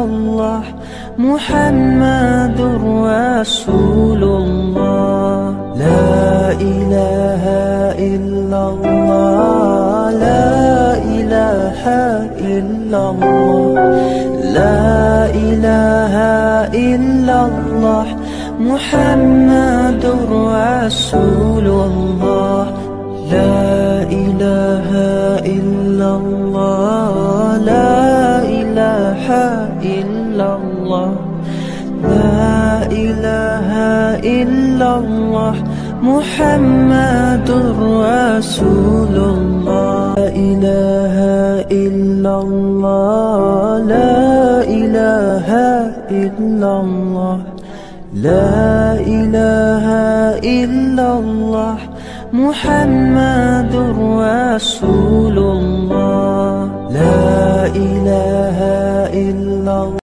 الله محمد رسول الله. لا إله إلا الله، لا إله إلا الله، لا إله إلا الله محمد رسول الله. لا إله إلا الله، لا إله إلا الله، لا إله إلا الله محمد رسول الله. لا إله إلا الله، لا إله إلا الله، لا إله إلا الله محمد رسول الله. لا إله إلا الله.